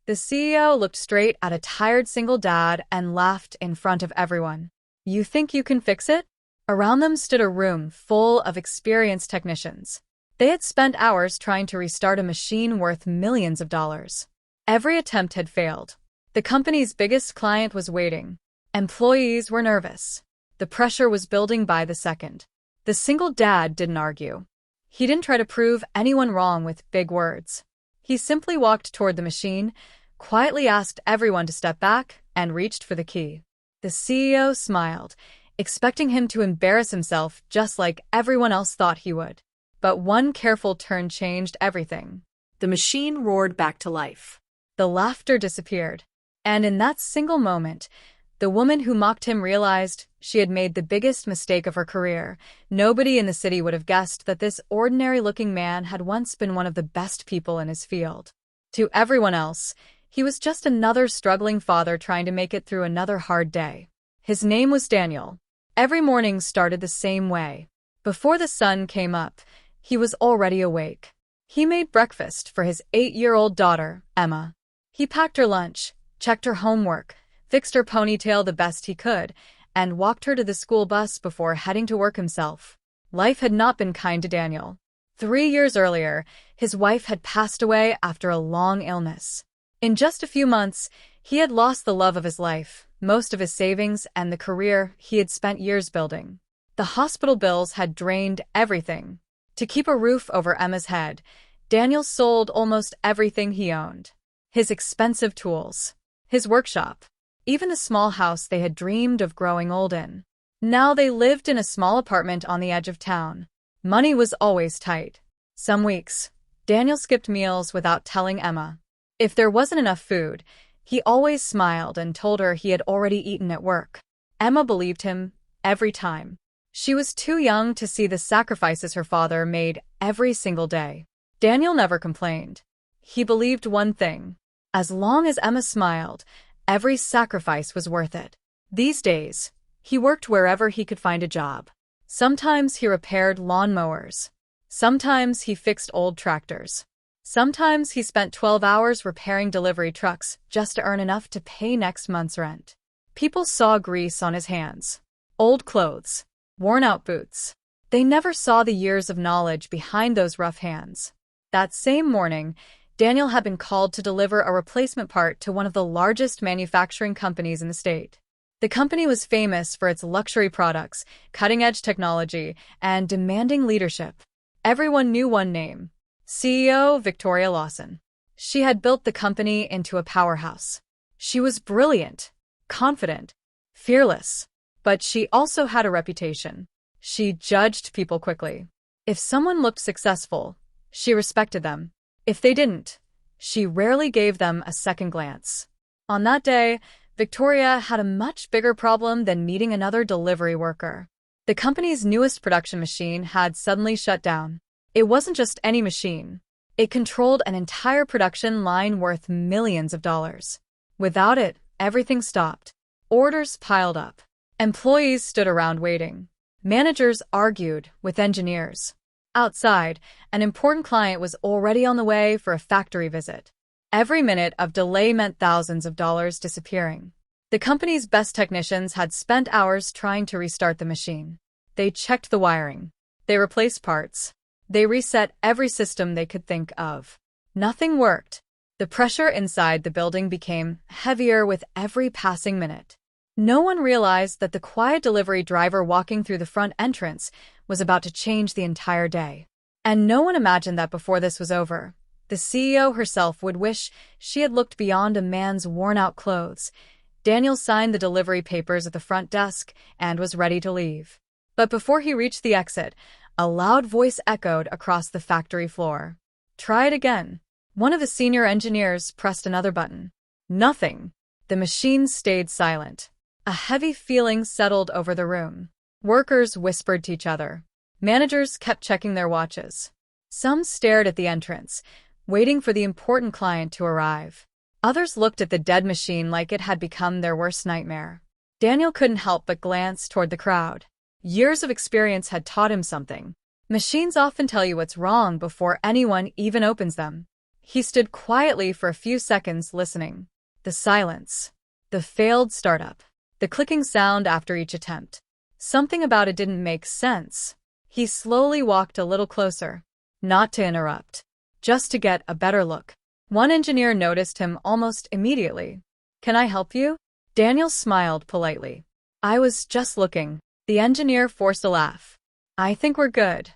The CEO looked straight at a tired single dad and laughed in front of everyone. "You think you can fix it?" Around them stood a room full of experienced technicians. They had spent hours trying to restart a machine worth millions of dollars. Every attempt had failed. The company's biggest client was waiting. Employees were nervous. The pressure was building by the second. The single dad didn't argue. He didn't try to prove anyone wrong with big words. He simply walked toward the machine, quietly asked everyone to step back, and reached for the key. The CEO smiled, expecting him to embarrass himself just like everyone else thought he would. But one careful turn changed everything. The machine roared back to life. The laughter disappeared. And in that single moment, the woman who mocked him realized she had made the biggest mistake of her career. Nobody in the city would have guessed that this ordinary-looking man had once been one of the best people in his field. To everyone else, he was just another struggling father trying to make it through another hard day. His name was Daniel. Every morning started the same way. Before the sun came up, he was already awake. He made breakfast for his 8-year-old daughter, Emma. He packed her lunch, checked her homework, fixed her ponytail the best he could, and walked her to the school bus before heading to work himself. Life had not been kind to Daniel. 3 years earlier, his wife had passed away after a long illness. In just a few months, he had lost the love of his life, most of his savings, and the career he had spent years building. The hospital bills had drained everything. To keep a roof over Emma's head, Daniel sold almost everything he owned. His expensive tools, his workshop, even the small house they had dreamed of growing old in. Now they lived in a small apartment on the edge of town. Money was always tight. Some weeks, Daniel skipped meals without telling Emma. If there wasn't enough food, he always smiled and told her he had already eaten at work. Emma believed him every time. She was too young to see the sacrifices her father made every single day. Daniel never complained. He believed one thing: as long as Emma smiled, every sacrifice was worth it. These days, he worked wherever he could find a job. Sometimes he repaired lawnmowers. Sometimes he fixed old tractors. Sometimes he spent 12 hours repairing delivery trucks just to earn enough to pay next month's rent. People saw grease on his hands, old clothes, worn-out boots. They never saw the years of knowledge behind those rough hands. That same morning, Daniel had been called to deliver a replacement part to one of the largest manufacturing companies in the state. The company was famous for its luxury products, cutting-edge technology, and demanding leadership. Everyone knew one name: CEO Victoria Lawson. She had built the company into a powerhouse. She was brilliant, confident, fearless, but she also had a reputation. She judged people quickly. If someone looked successful, she respected them. If they didn't, she rarely gave them a second glance. On that day, Victoria had a much bigger problem than meeting another delivery worker. The company's newest production machine had suddenly shut down. It wasn't just any machine. It controlled an entire production line worth millions of dollars. Without it, everything stopped. Orders piled up. Employees stood around waiting. Managers argued with engineers. Outside, an important client was already on the way for a factory visit. Every minute of delay meant thousands of dollars disappearing. The company's best technicians had spent hours trying to restart the machine. They checked the wiring. They replaced parts. They reset every system they could think of. Nothing worked. The pressure inside the building became heavier with every passing minute. No one realized that the quiet delivery driver walking through the front entrance was about to change the entire day. And no one imagined that before this was over, the CEO herself would wish she had looked beyond a man's worn-out clothes. Daniel signed the delivery papers at the front desk and was ready to leave. But before he reached the exit, a loud voice echoed across the factory floor. "Try it again." One of the senior engineers pressed another button. Nothing. The machine stayed silent. A heavy feeling settled over the room. Workers whispered to each other. Managers kept checking their watches. Some stared at the entrance, waiting for the important client to arrive. Others looked at the dead machine like it had become their worst nightmare. Daniel couldn't help but glance toward the crowd. Years of experience had taught him something. Machines often tell you what's wrong before anyone even opens them. He stood quietly for a few seconds listening. The silence. The failed startup. The clicking sound after each attempt. Something about it didn't make sense. He slowly walked a little closer. Not to interrupt. Just to get a better look. One engineer noticed him almost immediately. "Can I help you?" Daniel smiled politely. "I was just looking." The engineer forced a laugh. "I think we're good."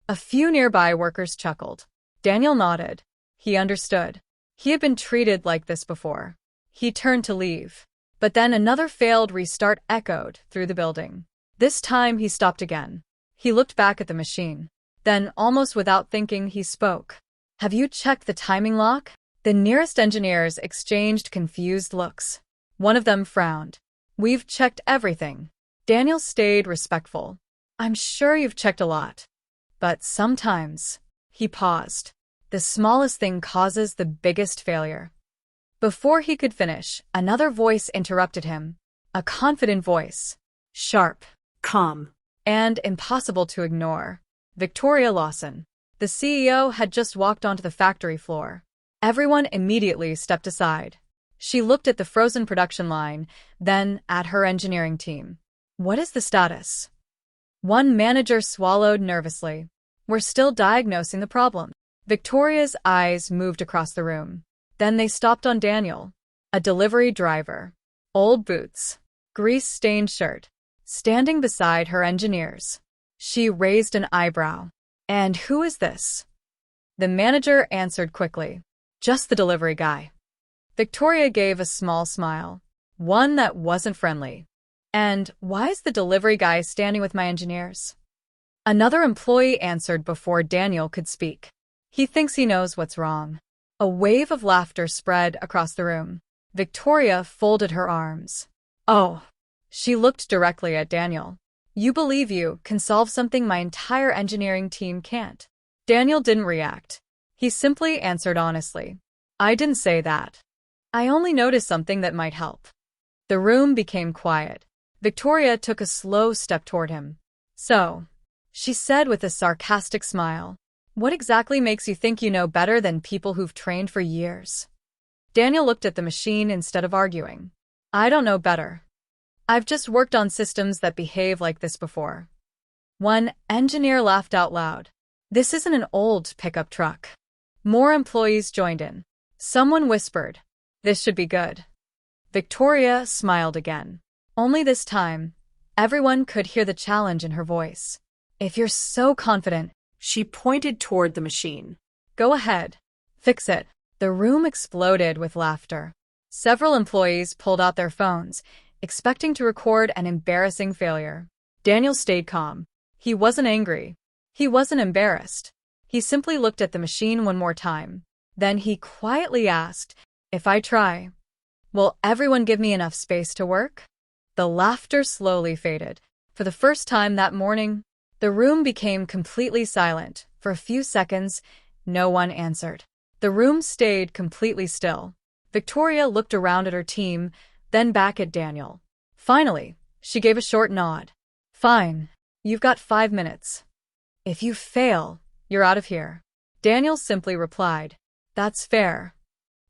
A few nearby workers chuckled. Daniel nodded. He understood. He had been treated like this before. He turned to leave. But then another failed restart echoed through the building. This time he stopped again. He looked back at the machine. Then, almost without thinking, he spoke. "Have you checked the timing lock?" The nearest engineers exchanged confused looks. One of them frowned. "We've checked everything." Daniel stayed respectful. "I'm sure you've checked a lot. But sometimes," he paused, "the smallest thing causes the biggest failure." Before he could finish, another voice interrupted him. A confident voice. Sharp. Calm. And impossible to ignore. Victoria Lawson. The CEO had just walked onto the factory floor. Everyone immediately stepped aside. She looked at the frozen production line, then at her engineering team. "What is the status?" One manager swallowed nervously. "We're still diagnosing the problem." Victoria's eyes moved across the room. Then they stopped on Daniel. A delivery driver. Old boots. Grease-stained shirt. Standing beside her engineers. She raised an eyebrow. "And who is this?" The manager answered quickly. "Just the delivery guy." Victoria gave a small smile. One that wasn't friendly. "And why is the delivery guy standing with my engineers?" Another employee answered before Daniel could speak. "He thinks he knows what's wrong." A wave of laughter spread across the room. Victoria folded her arms. "Oh." She looked directly at Daniel. "You believe you can solve something my entire engineering team can't?" Daniel didn't react. He simply answered honestly. "I didn't say that. I only noticed something that might help." The room became quiet. Victoria took a slow step toward him. "So," she said with a sarcastic smile, "what exactly makes you think you know better than people who've trained for years?" Daniel looked at the machine instead of arguing. "I don't know better. I've just worked on systems that behave like this before." One engineer laughed out loud. "This isn't an old pickup truck." More employees joined in. Someone whispered, "This should be good." Victoria smiled again. Only this time, everyone could hear the challenge in her voice. "If you're so confident," She pointed toward the machine. "go ahead. Fix it." The room exploded with laughter. Several employees pulled out their phones, expecting to record an embarrassing failure. Daniel stayed calm. He wasn't angry. He wasn't embarrassed. He simply looked at the machine one more time. Then he quietly asked, "If I try, will everyone give me enough space to work?" The laughter slowly faded. For the first time that morning, the room became completely silent. For a few seconds, no one answered. The room stayed completely still. Victoria looked around at her team, then back at Daniel. Finally, she gave a short nod. "Fine. You've got 5 minutes. If you fail, you're out of here." Daniel simply replied, "That's fair."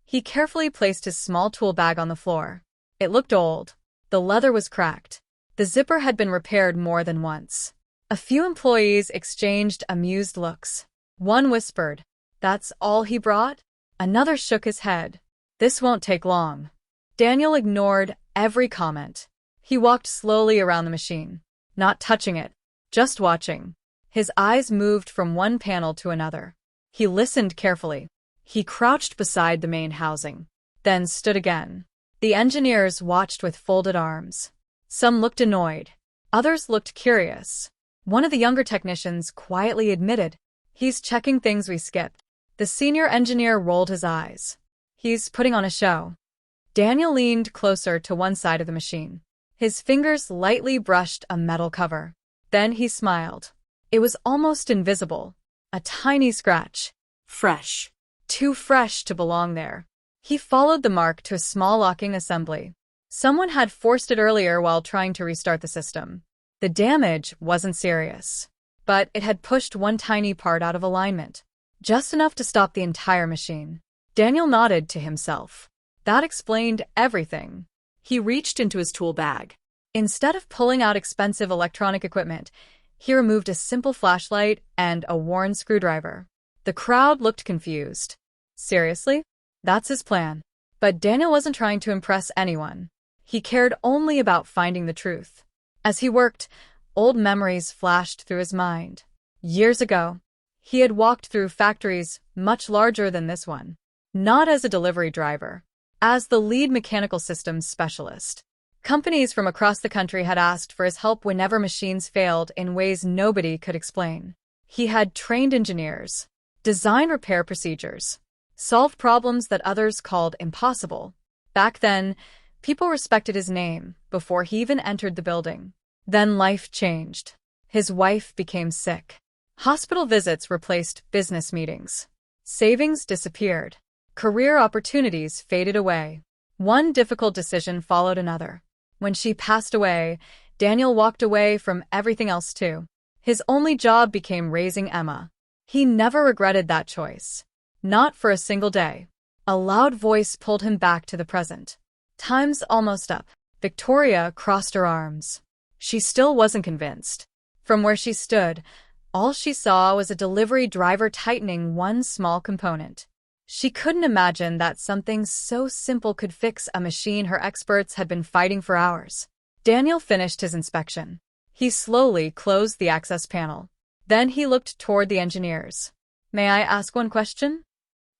He carefully placed his small tool bag on the floor. It looked old. The leather was cracked. The zipper had been repaired more than once. A few employees exchanged amused looks. One whispered, "That's all he brought?" Another shook his head. "This won't take long." Daniel ignored every comment. He walked slowly around the machine, not touching it, just watching. His eyes moved from one panel to another. He listened carefully. He crouched beside the main housing, then stood again. The engineers watched with folded arms. Some looked annoyed. Others looked curious. One of the younger technicians quietly admitted, "He's checking things we skipped." The senior engineer rolled his eyes. "He's putting on a show." Daniel leaned closer to one side of the machine. His fingers lightly brushed a metal cover. Then he smiled. It was almost invisible. A tiny scratch. Fresh. Too fresh to belong there. He followed the mark to a small locking assembly. Someone had forced it earlier while trying to restart the system. The damage wasn't serious, but it had pushed one tiny part out of alignment. just enough to stop the entire machine. Daniel nodded to himself. That explained everything. He reached into his tool bag. Instead of pulling out expensive electronic equipment, he removed a simple flashlight and a worn screwdriver. The crowd looked confused. Seriously? That's his plan. But Daniel wasn't trying to impress anyone. He cared only about finding the truth. As he worked, old memories flashed through his mind. Years ago, he had walked through factories much larger than this one. Not as a delivery driver, as the lead mechanical systems specialist. Companies from across the country had asked for his help whenever machines failed in ways nobody could explain. He had trained engineers, designed repair procedures, solved problems that others called impossible. Back then, people respected his name before he even entered the building. Then life changed. His wife became sick. Hospital visits replaced business meetings. Savings disappeared. Career opportunities faded away. One difficult decision followed another. When she passed away, Daniel walked away from everything else too. His only job became raising Emma. He never regretted that choice. Not for a single day. A loud voice pulled him back to the present. Time's almost up. Victoria crossed her arms. She still wasn't convinced. From where she stood, all she saw was a delivery driver tightening one small component. She couldn't imagine that something so simple could fix a machine her experts had been fighting for hours. Daniel finished his inspection. He slowly closed the access panel. Then he looked toward the engineers. "May I ask one question?"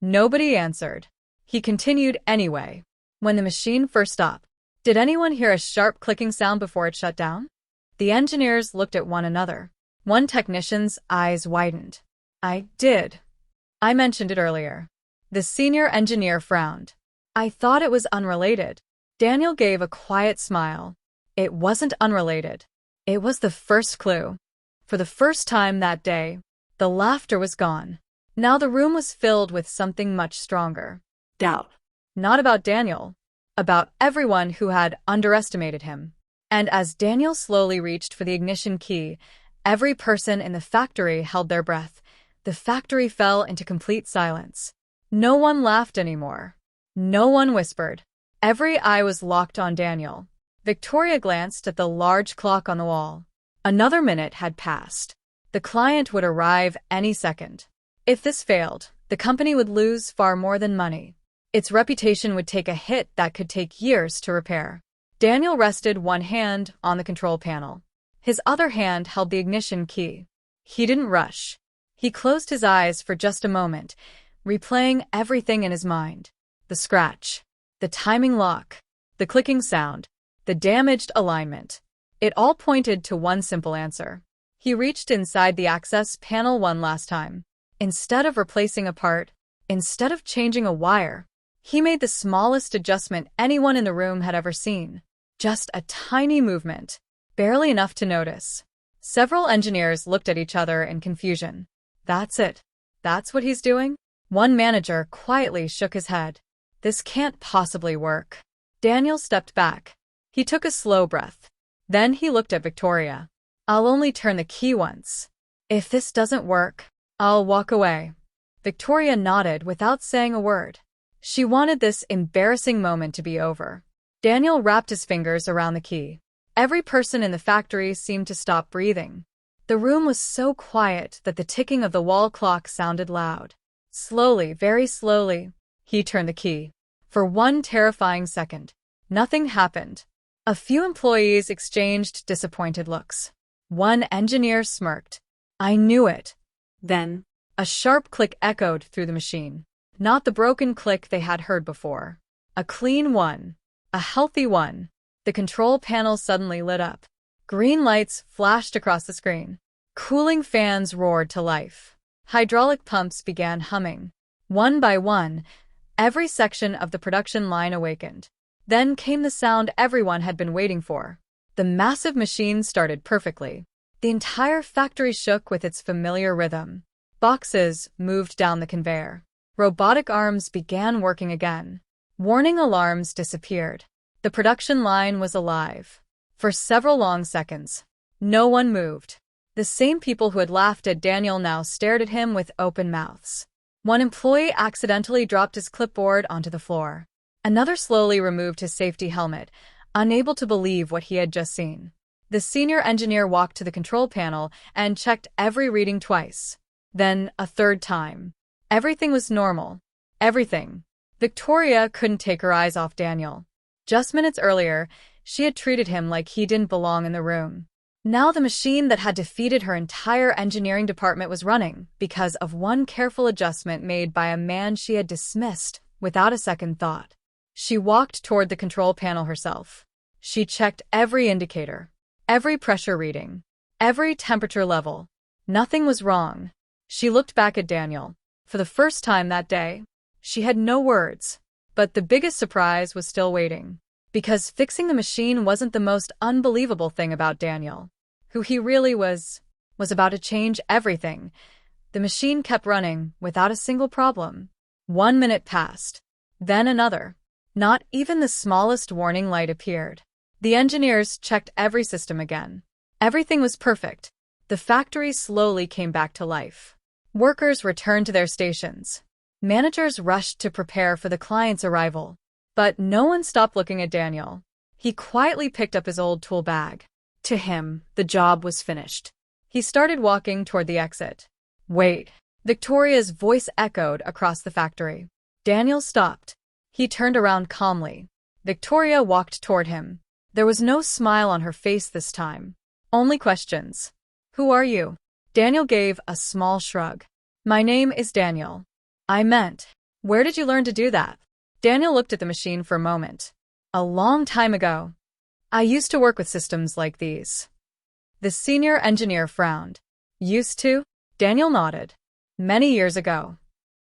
Nobody answered. He continued anyway. When the machine first stopped, did anyone hear a sharp clicking sound before it shut down? The engineers looked at one another. One technician's eyes widened. "I did. I mentioned it earlier." The senior engineer frowned. "I thought it was unrelated." Daniel gave a quiet smile. It wasn't unrelated. It was the first clue. For the first time that day, the laughter was gone. Now the room was filled with something much stronger. Doubt. Not about Daniel. About everyone who had underestimated him. And as Daniel slowly reached for the ignition key, every person in the factory held their breath. The factory fell into complete silence. No one laughed anymore. No one whispered. Every eye was locked on Daniel. Victoria glanced at the large clock on the wall. Another minute had passed. The client would arrive any second. If this failed, the company would lose far more than money. Its reputation would take a hit that could take years to repair. Daniel rested one hand on the control panel. His other hand held the ignition key. He didn't rush. He closed his eyes for just a moment, replaying everything in his mind. The scratch, the timing lock, the clicking sound, the damaged alignment. It all pointed to one simple answer. He reached inside the access panel one last time. Instead of replacing a part, instead of changing a wire, he made the smallest adjustment anyone in the room had ever seen. Just a tiny movement, barely enough to notice. Several engineers looked at each other in confusion. That's it. That's what he's doing? One manager quietly shook his head. This can't possibly work. Daniel stepped back. He took a slow breath. Then he looked at Victoria. "I'll only turn the key once. If this doesn't work, I'll walk away." Victoria nodded without saying a word. She wanted this embarrassing moment to be over. Daniel wrapped his fingers around the key. Every person in the factory seemed to stop breathing. The room was so quiet that the ticking of the wall clock sounded loud. Slowly, very slowly, he turned the key. For one terrifying second, nothing happened. A few employees exchanged disappointed looks. One engineer smirked. "I knew it." Then, a sharp click echoed through the machine. Not the broken click they had heard before. A clean one. A healthy one. The control panel suddenly lit up. Green lights flashed across the screen. Cooling fans roared to life. Hydraulic pumps began humming. One by one, every section of the production line awakened. Then came the sound everyone had been waiting for. The massive machine started perfectly. The entire factory shook with its familiar rhythm. Boxes moved down the conveyor. Robotic arms began working again. Warning alarms disappeared. The production line was alive. For several long seconds, no one moved. The same people who had laughed at Daniel now stared at him with open mouths. One employee accidentally dropped his clipboard onto the floor. Another slowly removed his safety helmet, unable to believe what he had just seen. The senior engineer walked to the control panel and checked every reading twice. Then a third time. Everything was normal. Everything. Victoria couldn't take her eyes off Daniel. Just minutes earlier, she had treated him like he didn't belong in the room. Now the machine that had defeated her entire engineering department was running because of one careful adjustment made by a man she had dismissed without a second thought. She walked toward the control panel herself. She checked every indicator, every pressure reading, every temperature level. Nothing was wrong. She looked back at Daniel. For the first time that day, she had no words. But the biggest surprise was still waiting. Because fixing the machine wasn't the most unbelievable thing about Daniel. Who he really was about to change everything. The machine kept running without a single problem. 1 minute passed. Then another. Not even the smallest warning light appeared. The engineers checked every system again. Everything was perfect. The factory slowly came back to life. Workers returned to their stations. Managers rushed to prepare for the client's arrival. But no one stopped looking at Daniel. He quietly picked up his old tool bag. To him, the job was finished. He started walking toward the exit. Wait. Victoria's voice echoed across the factory. Daniel stopped. He turned around calmly. Victoria walked toward him. There was no smile on her face this time. Only questions. Who are you? Daniel gave a small shrug. My name is Daniel. I meant, where did you learn to do that? Daniel looked at the machine for a moment. A long time ago. I used to work with systems like these. The senior engineer frowned. Used to? Daniel nodded. Many years ago.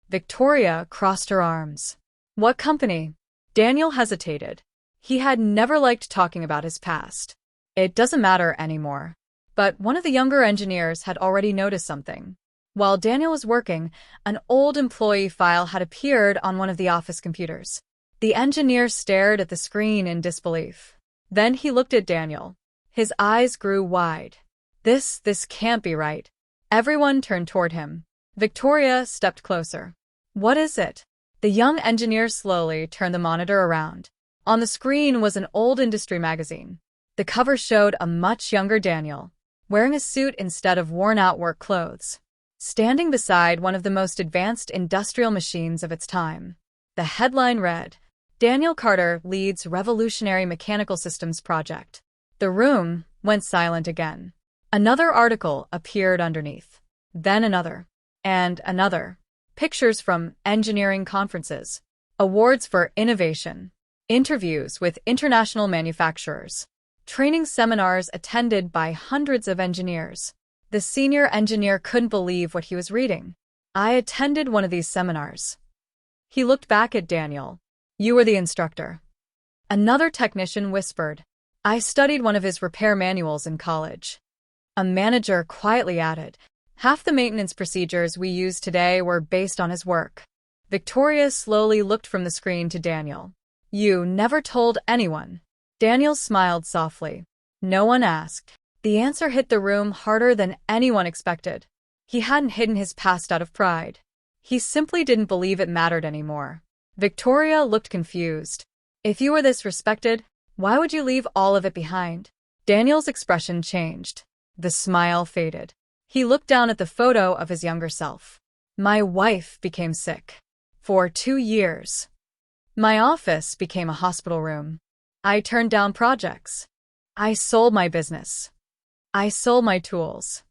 Victoria crossed her arms. What company? Daniel hesitated. He had never liked talking about his past. It doesn't matter anymore. But one of the younger engineers had already noticed something. While Daniel was working, an old employee file had appeared on one of the office computers. The engineer stared at the screen in disbelief. Then he looked at Daniel. His eyes grew wide. This can't be right. Everyone turned toward him. Victoria stepped closer. What is it? The young engineer slowly turned the monitor around. On the screen was an old industry magazine. The cover showed a much younger Daniel, wearing a suit instead of worn-out work clothes, standing beside one of the most advanced industrial machines of its time. The headline read, Daniel Carter leads revolutionary mechanical systems project. The room went silent again. Another article appeared underneath. Then another. And another. Pictures from engineering conferences. Awards for innovation. Interviews with international manufacturers. Training seminars attended by hundreds of engineers. The senior engineer couldn't believe what he was reading. I attended one of these seminars. He looked back at Daniel. You were the instructor. Another technician whispered. I studied one of his repair manuals in college. A manager quietly added. Half the maintenance procedures we use today were based on his work. Victoria slowly looked from the screen to Daniel. You never told anyone. Daniel smiled softly. No one asked. The answer hit the room harder than anyone expected. He hadn't hidden his past out of pride. He simply didn't believe it mattered anymore. Victoria looked confused. If you were this respected, why would you leave all of it behind? Daniel's expression changed. The smile faded. He looked down at the photo of his younger self. My wife became sick. For 2 years. My office became a hospital room. I turned down projects. I sold my business. I sold my tools.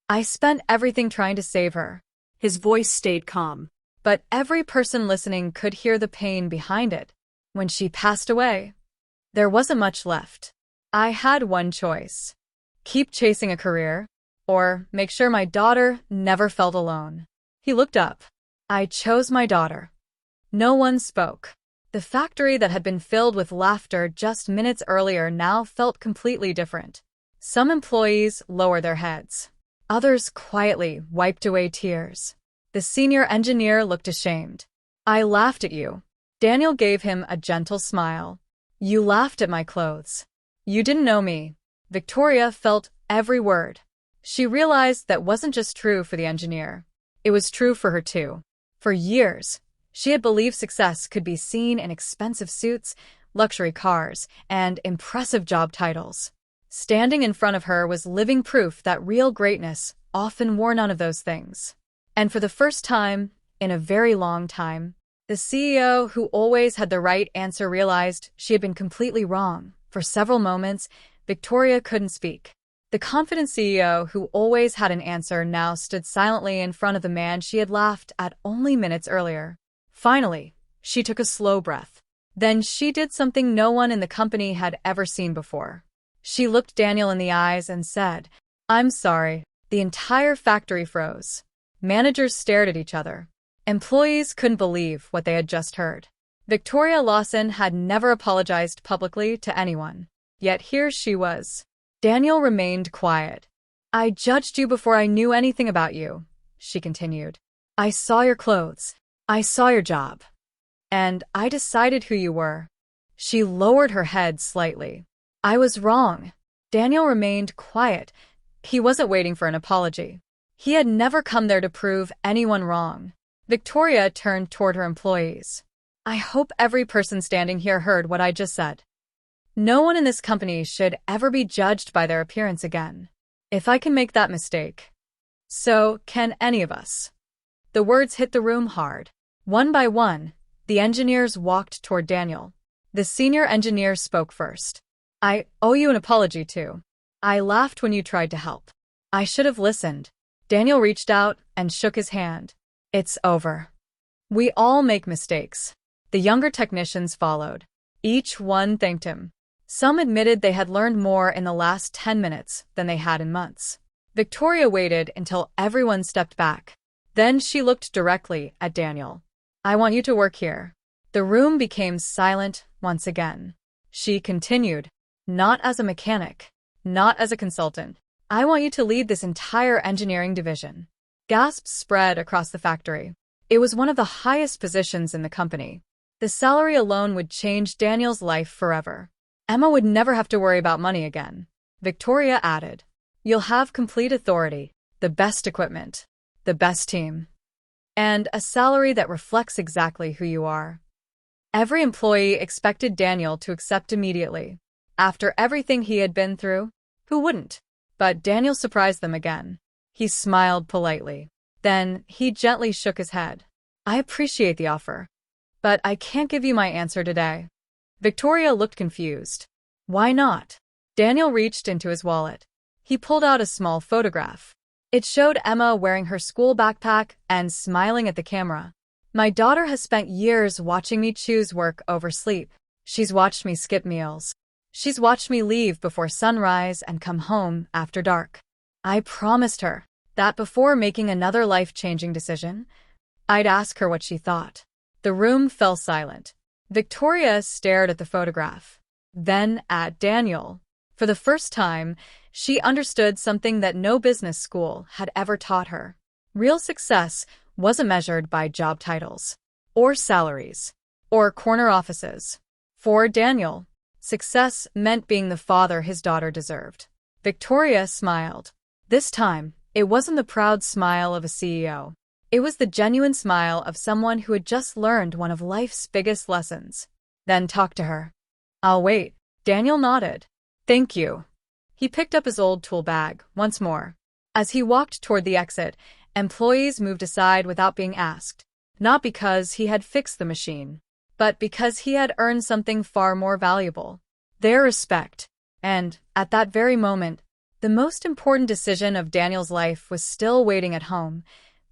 I spent everything trying to save her. His voice stayed calm. But every person listening could hear the pain behind it. When she passed away, there wasn't much left. I had one choice. Keep chasing a career, or make sure my daughter never felt alone. He looked up. I chose my daughter. No one spoke. The factory that had been filled with laughter just minutes earlier now felt completely different. Some employees lowered their heads. Others quietly wiped away tears. The senior engineer looked ashamed. I laughed at you. Daniel gave him a gentle smile. You laughed at my clothes. You didn't know me. Victoria felt every word. She realized that wasn't just true for the engineer. It was true for her too. For years, she had believed success could be seen in expensive suits, luxury cars, and impressive job titles. Standing in front of her was living proof that real greatness often wore none of those things. And for the first time, in a very long time, the CEO who always had the right answer realized she had been completely wrong. For several moments, Victoria couldn't speak. The confident CEO who always had an answer now stood silently in front of the man she had laughed at only minutes earlier. Finally, she took a slow breath. Then she did something no one in the company had ever seen before. She looked Daniel in the eyes and said, "I'm sorry." The entire factory froze. Managers stared at each other. Employees couldn't believe what they had just heard. Victoria Lawson had never apologized publicly to anyone. Yet here she was. Daniel remained quiet. "I judged you before I knew anything about you," she continued. "I saw your clothes. I saw your job. And I decided who you were." She lowered her head slightly. "I was wrong." Daniel remained quiet. He wasn't waiting for an apology. He had never come there to prove anyone wrong. Victoria turned toward her employees. "I hope every person standing here heard what I just said. No one in this company should ever be judged by their appearance again. If I can make that mistake, so can any of us." The words hit the room hard. One by one, the engineers walked toward Daniel. The senior engineer spoke first. "I owe you an apology too. I laughed when you tried to help. I should have listened." Daniel reached out and shook his hand. "It's over. We all make mistakes." The younger technicians followed. Each one thanked him. Some admitted they had learned more in the last 10 minutes than they had in months. Victoria waited until everyone stepped back. Then she looked directly at Daniel. "I want you to work here." The room became silent once again. She continued, "Not as a mechanic, not as a consultant. I want you to lead this entire engineering division." Gasps spread across the factory. It was one of the highest positions in the company. The salary alone would change Daniel's life forever. Emma would never have to worry about money again. Victoria added, "You'll have complete authority, the best equipment, the best team, and a salary that reflects exactly who you are." Every employee expected Daniel to accept immediately. After everything he had been through, who wouldn't? But Daniel surprised them again. He smiled politely. Then he gently shook his head. "I appreciate the offer, but I can't give you my answer today." Victoria looked confused. "Why not?" Daniel reached into his wallet. He pulled out a small photograph. It showed Emma wearing her school backpack and smiling at the camera. "My daughter has spent years watching me choose work over sleep. She's watched me skip meals. She's watched me leave before sunrise and come home after dark. I promised her that before making another life-changing decision, I'd ask her what she thought." The room fell silent. Victoria stared at the photograph, then at Daniel. For the first time, she understood something that no business school had ever taught her. Real success wasn't measured by job titles, or salaries, or corner offices. For Daniel, success meant being the father his daughter deserved. Victoria smiled. This time, it wasn't the proud smile of a CEO. It was the genuine smile of someone who had just learned one of life's biggest lessons. "Then talk to her." "I'll wait." Daniel nodded. "Thank you." He picked up his old tool bag once more. As he walked toward the exit, employees moved aside without being asked. Not because he had fixed the machine, but because he had earned something far more valuable: their respect. And, at that very moment, the most important decision of Daniel's life was still waiting at home.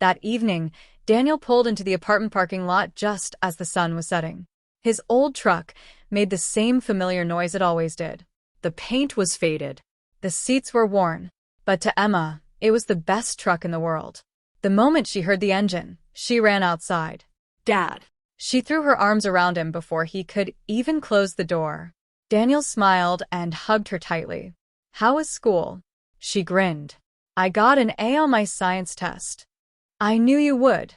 That evening, Daniel pulled into the apartment parking lot just as the sun was setting. His old truck made the same familiar noise it always did. The paint was faded. The seats were worn. But to Emma, it was the best truck in the world. The moment she heard the engine, she ran outside. "Dad." She threw her arms around him before he could even close the door. Daniel smiled and hugged her tightly. "How was school?" She grinned. "I got an A on my science test." "I knew you would."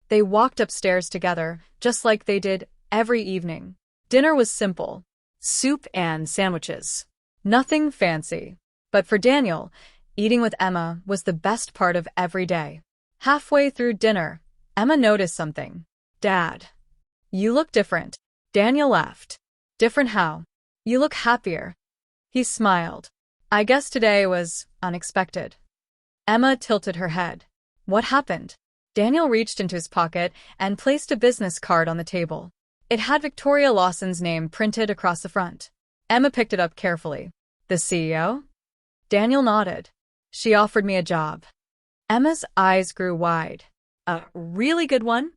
They walked upstairs together, just like they did every evening. Dinner was simple: soup and sandwiches. Nothing fancy. But for Daniel, eating with Emma was the best part of every day. Halfway through dinner, Emma noticed something. Dad, you look different. Daniel laughed. Different how? You look happier. He smiled. I guess today was unexpected. Emma tilted her head. What happened? Daniel reached into his pocket and placed a business card on the table. It had Victoria Lawson's name printed across the front. Emma picked it up carefully. The CEO? Daniel nodded. She offered me a job. Emma's eyes grew wide. A really good one?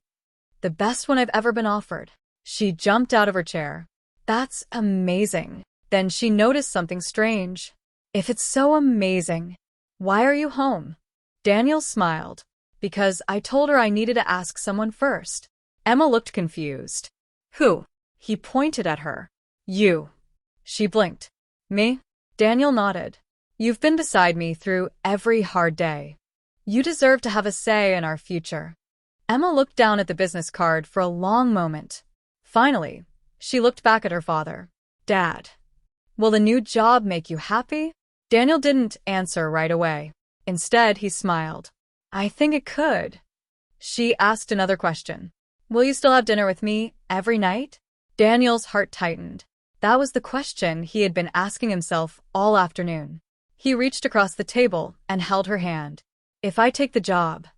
The best one I've ever been offered. She jumped out of her chair. That's amazing. Then she noticed something strange. If it's so amazing, why are you home? Daniel smiled. Because I told her I needed to ask someone first. Emma looked confused. Who? He pointed at her. You. She blinked. Me? Daniel nodded. You've been beside me through every hard day. You deserve to have a say in our future. Emma looked down at the business card for a long moment. Finally, she looked back at her father. Dad, will the new job make you happy? Daniel didn't answer right away. Instead, he smiled. I think it could. She asked another question. Will you still have dinner with me every night? Daniel's heart tightened. That was the question he had been asking himself all afternoon. He reached across the table and held her hand. If I take the job,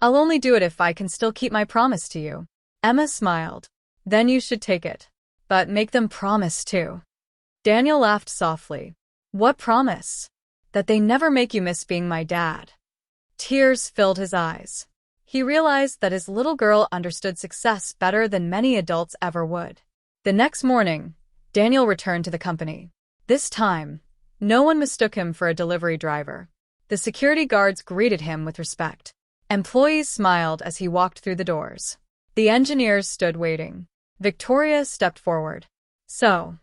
I'll only do it if I can still keep my promise to you. Emma smiled. Then you should take it. But make them promise too. Daniel laughed softly. What promise? That they never make you miss being my dad. Tears filled his eyes. He realized that his little girl understood success better than many adults ever would. The next morning, Daniel returned to the company. This time, no one mistook him for a delivery driver. The security guards greeted him with respect. Employees smiled as he walked through the doors. The engineers stood waiting. Victoria stepped forward. So,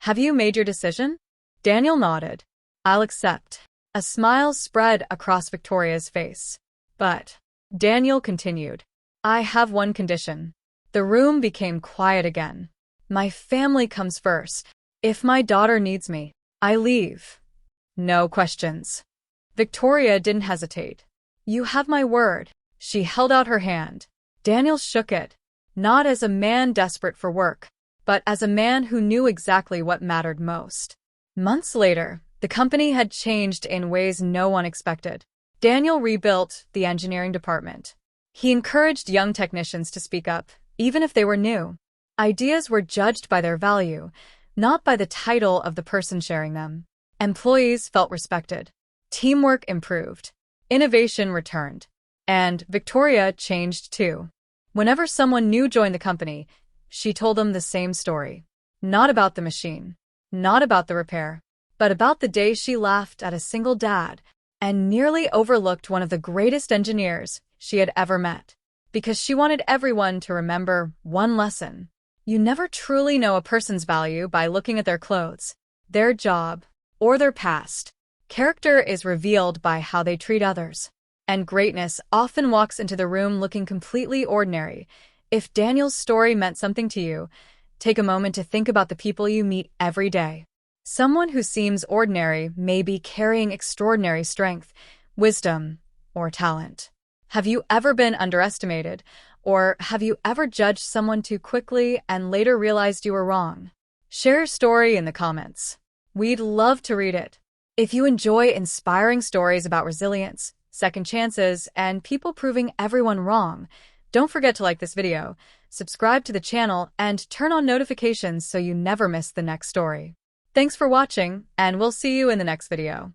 have you made your decision? Daniel nodded. I'll accept. A smile spread across Victoria's face. But, Daniel continued, I have one condition. The room became quiet again. My family comes first. If my daughter needs me, I leave. No questions. Victoria didn't hesitate. You have my word. She held out her hand. Daniel shook it, not as a man desperate for work, but as a man who knew exactly what mattered most. Months later, the company had changed in ways no one expected. Daniel rebuilt the engineering department. He encouraged young technicians to speak up, even if they were new. Ideas were judged by their value, not by the title of the person sharing them. Employees felt respected. Teamwork improved. Innovation returned. And Victoria changed too. Whenever someone new joined the company, she told them the same story. Not about the machine, not about the repair, but about the day she laughed at a single dad and nearly overlooked one of the greatest engineers she had ever met. Because she wanted everyone to remember one lesson. You never truly know a person's value by looking at their clothes, their job, or their past. Character is revealed by how they treat others. And greatness often walks into the room looking completely ordinary. If Daniel's story meant something to you, take a moment to think about the people you meet every day. Someone who seems ordinary may be carrying extraordinary strength, wisdom, or talent. Have you ever been underestimated, or have you ever judged someone too quickly and later realized you were wrong? Share your story in the comments. We'd love to read it. If you enjoy inspiring stories about resilience, second chances, and people proving everyone wrong, don't forget to like this video, subscribe to the channel, and turn on notifications so you never miss the next story. Thanks for watching, and we'll see you in the next video.